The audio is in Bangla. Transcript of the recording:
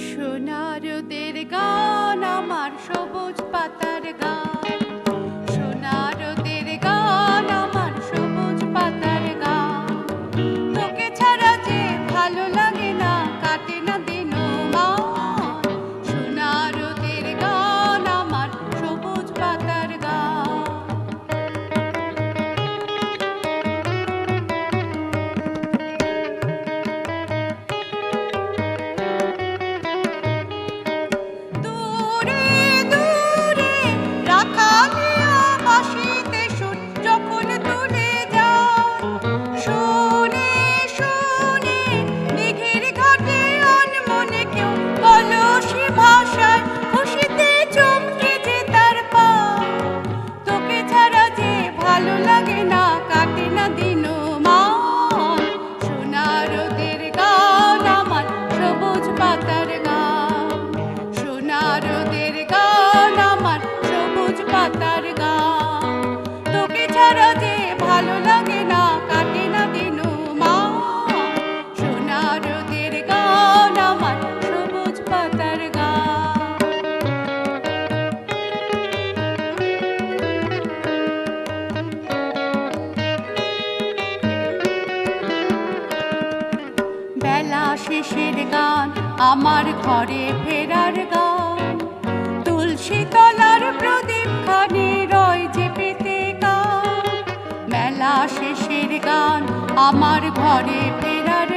সোনারদের গান আমার সবুজ পাতার গান, সোনারদের গান আমার সবুজ পাতার গান। তোকে ছাড়া যে ভালো লাগে না, কাটে না দিন মান। সোনারদের গান আমার সবুজ পাতার গান। পাতার গান, তোকে ছাড়া যে ভালো লাগে না, কাটে না দিন মান। সোনারদের গান আমার সবুজ পাতার গান। বেলা শেষের গান আমার ঘরে ফেরার গান, তুলসী তলার প্রদীপ খানি রয় যে পেতে গান। মেলা শেষের গান আমার ঘরে ফেরার